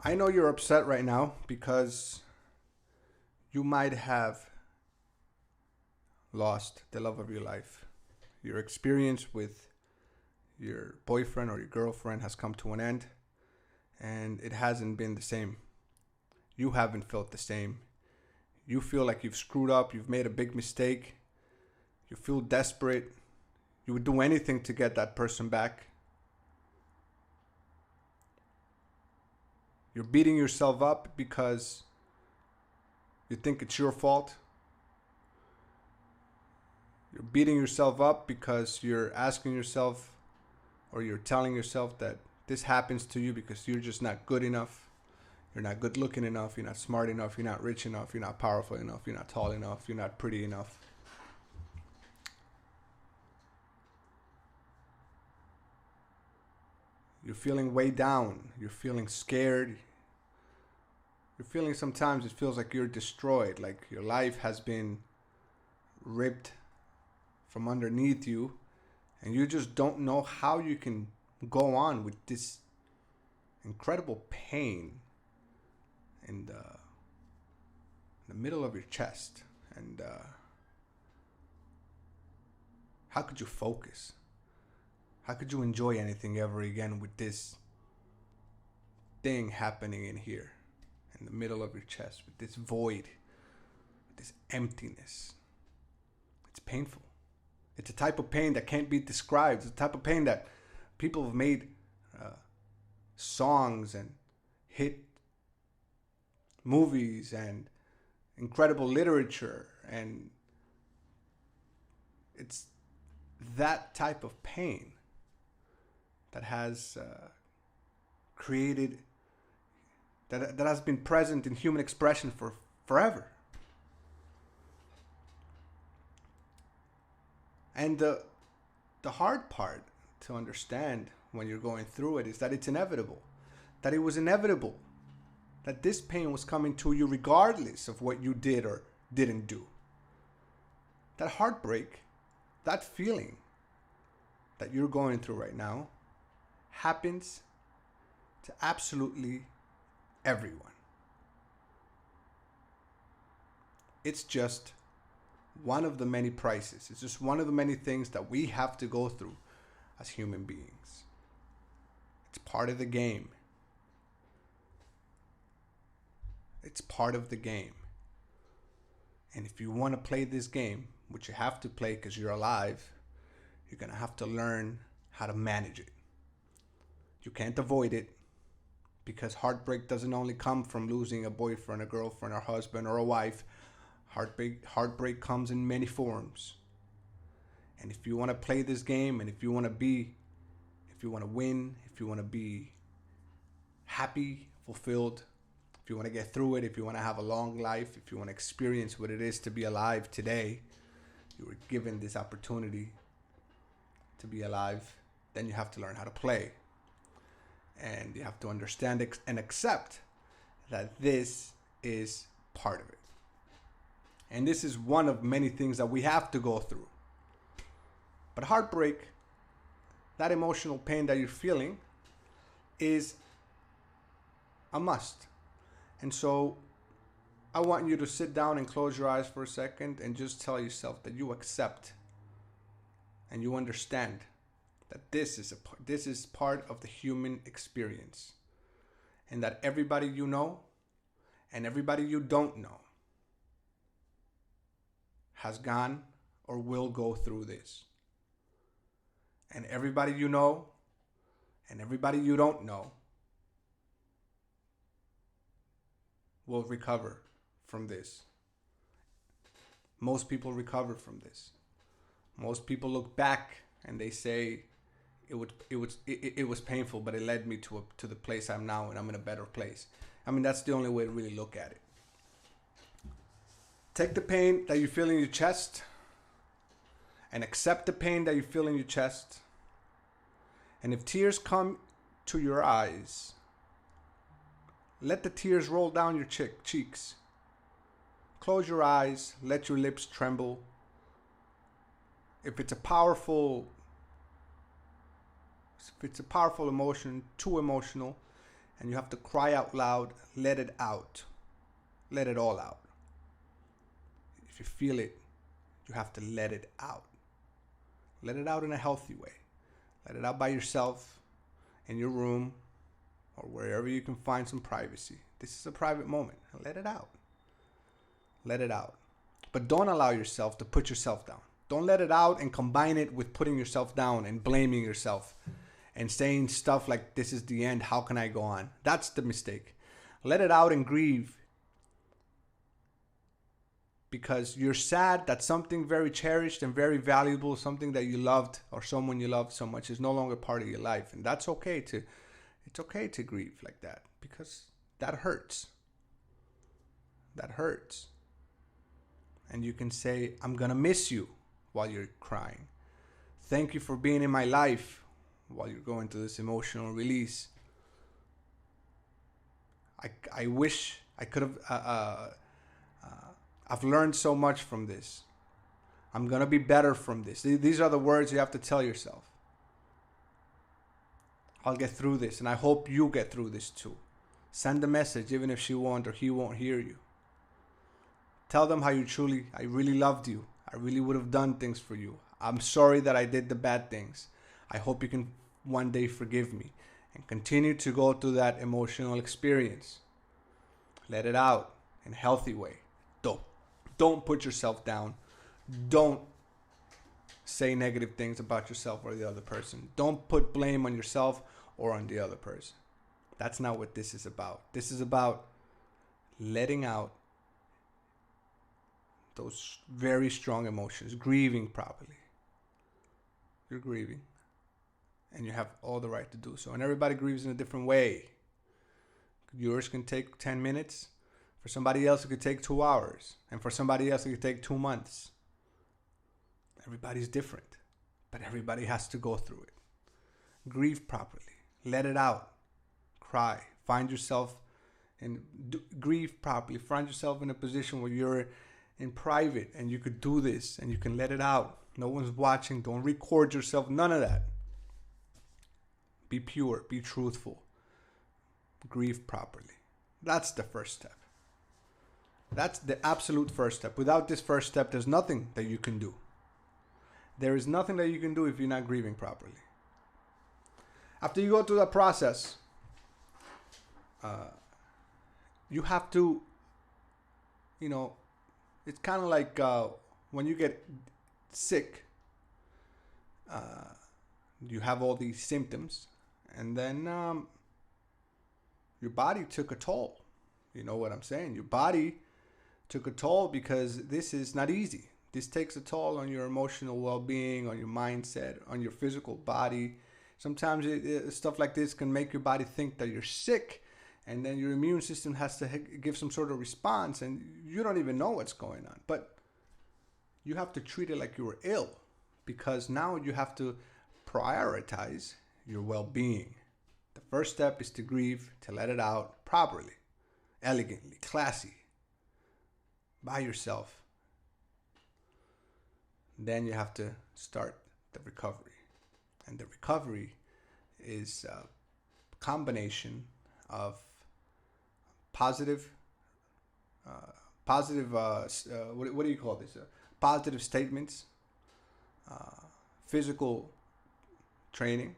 I know you're upset right now because you might have lost the love of your life. Your experience with your boyfriend or your girlfriend has come to an end and it hasn't been the same. You haven't felt the same. You feel like you've screwed up, you've made a big mistake, you feel desperate, you would do anything to get that person back. You're beating yourself up because you think it's your fault. You're beating yourself up because you're asking yourself or you're telling yourself that this happens to you because you're just not good enough. You're not good looking enough. You're not smart enough. You're not rich enough. You're not powerful enough. You're not tall enough. You're not pretty enough. You're feeling way down. You're feeling scared. You're feeling sometimes it feels like you're destroyed, like your life has been ripped from underneath you, and you just don't know how you can go on with this incredible pain in the middle of your chest. And how could you focus? How could you enjoy anything ever again with this thing happening in here, in the middle of your chest, with this void, with this emptiness? It's painful. It's a type of pain that can't be described. It's a type of pain that people have made songs and hit movies and incredible literature, and it's that type of pain that has created that has been present in human expression for forever. And the hard part to understand when you're going through it is that it's inevitable, that it was inevitable, that this pain was coming to you regardless of what you did or didn't do. That heartbreak, that feeling that you're going through right now happens to absolutely everyone. It's just one of the many prices. It's just one of the many things that we have to go through as human beings. It's part of the game. It's part of the game. And if you want to play this game, which you have to play because you're alive, you're going to have to learn how to manage it. You can't avoid it because heartbreak doesn't only come from losing a boyfriend, a girlfriend, a husband, or a wife. Heartbreak comes in many forms. And if you want to play this game, and if you want to win, if you want to be happy, fulfilled, if you want to get through it, if you want to have a long life, if you want to experience what it is to be alive today, you were given this opportunity to be alive, then you have to learn how to play. And you have to understand and accept that this is part of it. And this is one of many things that we have to go through. But heartbreak, that emotional pain that you're feeling, is a must. And so I want you to sit down and close your eyes for a second and just tell yourself that you accept and you understand that this is part of the human experience, and that everybody you know and everybody you don't know has gone or will go through this. And everybody you know and everybody you don't know will recover from this. Most people recover from this. Most people look back and they say it was painful, but it led me to the place I'm now, and I'm in a better place. I mean, that's the only way to really look at it. Take the pain that you feel in your chest and accept the pain that you feel in your chest. And if tears come to your eyes, let the tears roll down your cheeks. Close your eyes, let your lips tremble. If it's a powerful emotion, too emotional, And you have to cry out loud, let it out. Let it all out. If you feel it, you have to let it out. Let it out in a healthy way. Let it out by yourself, in your room, or wherever you can find some privacy. This is a private moment. Let it out. Let it out. But don't allow yourself to put yourself down. Don't let it out and combine it with putting yourself down and blaming yourself and saying stuff like, this is the end, how can I go on? That's the mistake. Let it out and grieve, because you're sad that something very cherished and very valuable, something that you loved or someone you loved so much, is no longer part of your life. And that's okay to, it's okay to grieve like that, because that hurts. That hurts. And you can say, I'm gonna miss you while you're crying. Thank you for being in my life while you're going through this emotional release. I wish I could have, I've learned so much from this. I'm going to be better from this. These are the words you have to tell yourself. I'll get through this, and I hope you get through this too. Send a message, even if she won't or he won't hear you. Tell them how I really loved you. I really would have done things for you. I'm sorry that I did the bad things. I hope you can one day forgive me and continue to go through that emotional experience. Let it out in a healthy way. Don't put yourself down. Don't say negative things about yourself or the other person. Don't put blame on yourself or on the other person. That's not what this is about. This is about letting out those very strong emotions, grieving properly. You're grieving, and you have all the right to do so. And everybody grieves in a different way. Yours can take 10 minutes. For somebody else, it could take 2 hours. And for somebody else, it could take 2 months. Everybody's different, but everybody has to go through it. Grieve properly. Let it out. Cry. Find yourself and grieve properly. Find yourself in a position where you're in private and you could do this and you can let it out. No one's watching. Don't record yourself. None of that. Be pure. Be truthful. Grieve properly. That's the first step. That's the absolute first step. Without this first step, there's nothing that you can do. There is nothing that you can do if you're not grieving properly. After you go through that process, you have to, it's kind of like when you get sick, you have all these symptoms, and then your body took a toll. You know what I'm saying? Your body took a toll because this is not easy. This takes a toll on your emotional well-being, on your mindset, on your physical body. Sometimes stuff like this can make your body think that you're sick, and then your immune system has to give some sort of response, and you don't even know what's going on. But you have to treat it like you were ill, because now you have to prioritize your well-being. The first step is to grieve, to let it out properly, elegantly, classy, by yourself. Then you have to start the recovery. And the recovery is a combination of positive, what do you call this? Positive statements, physical training,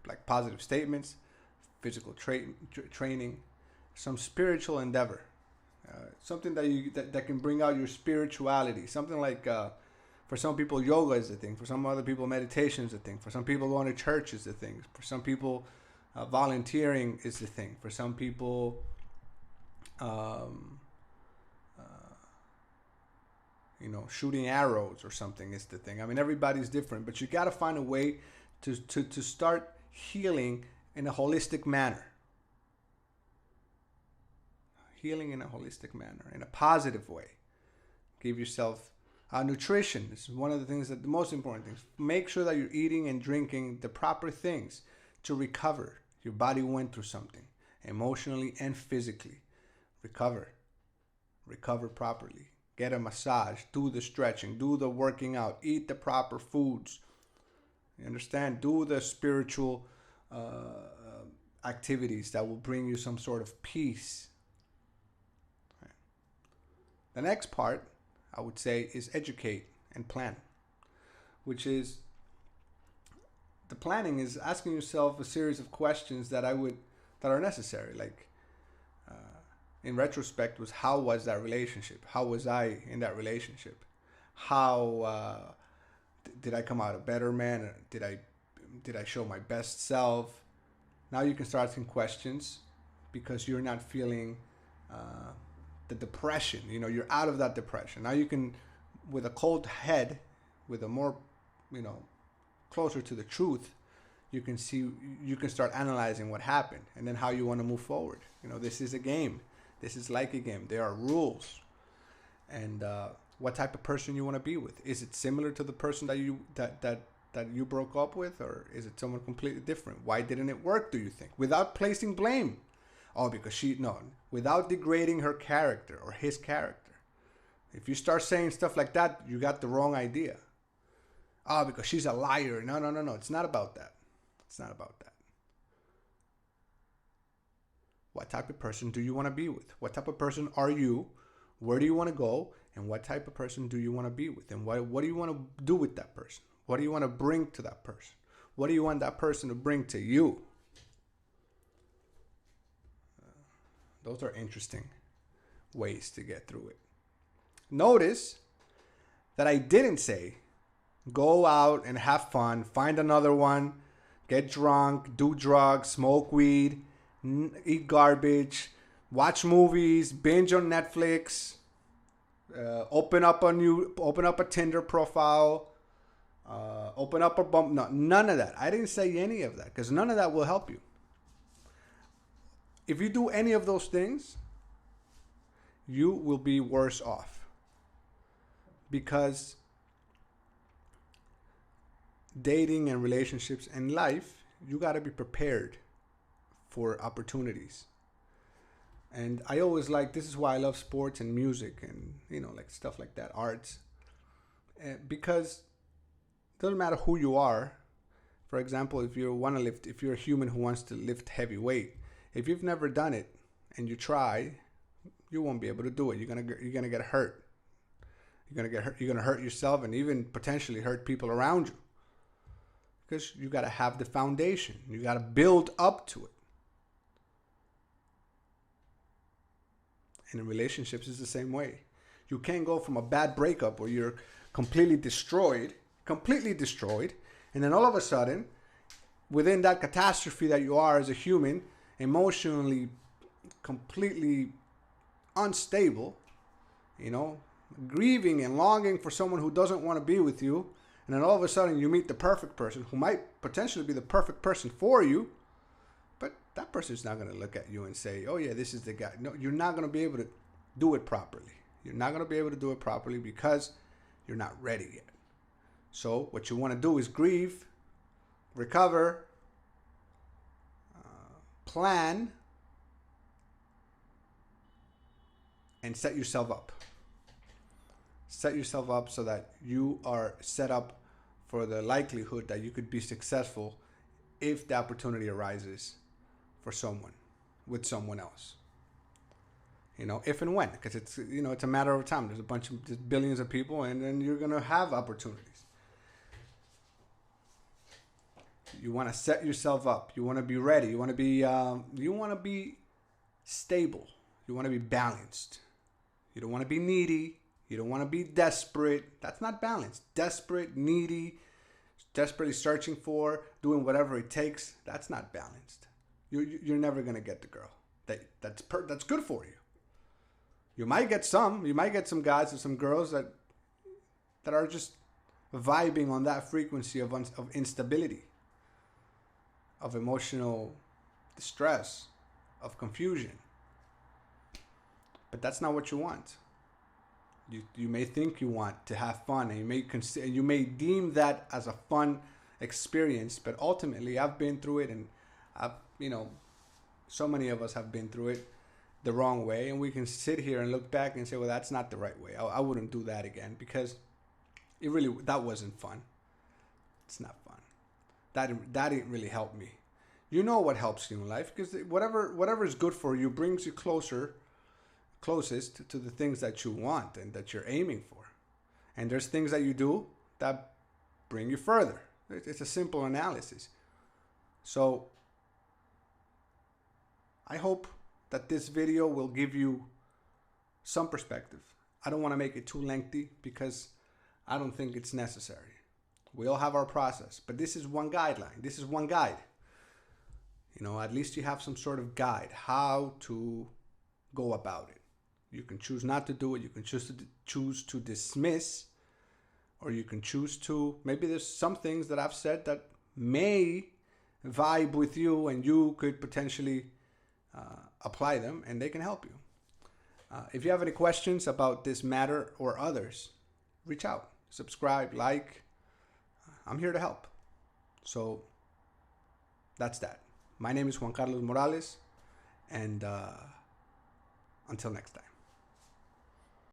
like positive statements, physical training, some spiritual endeavor, something that can bring out your spirituality. Something like, for some people, yoga is the thing. For some other people, meditation is the thing. For some people, going to church is the thing. For some people, volunteering is the thing. For some people, shooting arrows or something is the thing. I mean, everybody's different, but you got to find a way to start healing in a holistic manner. Healing in a holistic manner, in a positive way. Give yourself nutrition. This is one of the things the most important things. Make sure that you're eating and drinking the proper things to recover. Your body went through something, emotionally and physically. Recover properly. get a massage, do the stretching, do the working out, eat the proper foods. You understand? Do the spiritual activities that will bring you some sort of peace. Right. The next part, I would say, is educate and plan, which is the planning is asking yourself a series of questions that are necessary. Like in retrospect, was how was that relationship? How was I in that relationship? How did I come out a better man? Did I show my best self? Now you can start asking questions because you're not feeling the depression. You know, you're out of that depression. Now you can, with a cold head, with a more, closer to the truth, you can start analyzing what happened and then how you want to move forward. This is a game. This is like a game. There are rules. And what type of person you want to be with. Is it similar to the person that you broke up with, or is it someone completely different? Why didn't it work, do you think? Without placing blame. Oh, because without degrading her character or his character. If you start saying stuff like that, you got the wrong idea. Oh, because she's a liar. No. It's not about that. It's not about that. What type of person do you want to be with? What type of person are you? Where do you want to go? And what type of person do you want to be with? And what do you want to do with that person? What do you want to bring to that person? What do you want that person to bring to you? Those are interesting ways to get through it. Notice that I didn't say go out and have fun, find another one, get drunk, do drugs, smoke weed, eat garbage, watch movies, binge on Netflix, open up a Tinder profile, open up a bump. No, none of that. I didn't say any of that because none of that will help you. If you do any of those things, you will be worse off, because dating and relationships and life, you got to be prepared for opportunities. And I always this is why I love sports and music and, like stuff like that, arts. Because it doesn't matter who you are. For example, if you're a human who wants to lift heavy weight, if you've never done it and you try, you won't be able to do it. You're gonna get hurt. You're gonna hurt yourself and even potentially hurt people around you. Because you gotta have the foundation. You gotta build up to it. And in relationships, it's the same way. You can't go from a bad breakup where you're completely destroyed, and then all of a sudden, within that catastrophe that you are as a human, emotionally completely unstable, grieving and longing for someone who doesn't want to be with you, and then all of a sudden you meet the perfect person who might potentially be the perfect person for you, but that person's not going to look at you and say, oh yeah, this is the guy. No, you're not going to be able to do it properly. You're not going to be able to do it properly because you're not ready yet. So what you want to do is grieve, recover, plan, and set yourself up. Set yourself up so that you are set up for the likelihood that you could be successful if the opportunity arises for someone, with someone else. If and when, because it's a matter of time. There's billions of people, and then you're gonna have opportunities. You want to set yourself up. You want to be ready. You want to be stable. You want to be balanced. You don't want to be needy. You don't want to be desperate. That's not balanced. Desperate, needy, desperately searching for, doing whatever it takes. That's not balanced. You're never gonna get the girl that's good for you. You might get some guys or some girls that are just vibing on that frequency of instability, of emotional distress, of confusion. But that's not what you want. You may think you want to have fun, and you may deem that as a fun experience, but ultimately I've been through it, and so many of us have been through it. the wrong way, and we can sit here and look back and say, well, that's not the right way. I wouldn't do that again, because that wasn't fun. It's not fun. That didn't really help me. You know what helps you in life, because whatever is good for you brings you closest to the things that you want and that you're aiming for. And there's things that you do that bring you further. It's a simple analysis. So I hope that this video will give you some perspective. I don't want to make it too lengthy, because I don't think it's necessary. We all have our process, but this is one guideline. This is one guide. At least you have some sort of guide how to go about it. You can choose not to do it. You can choose to dismiss, or you can choose to, maybe there's some things that I've said that may vibe with you, and you could potentially apply them, and they can help you. If you have any questions about this matter or others, reach out, subscribe, like. I'm here to help. So that's that. My name is Juan Carlos Morales, and until next time.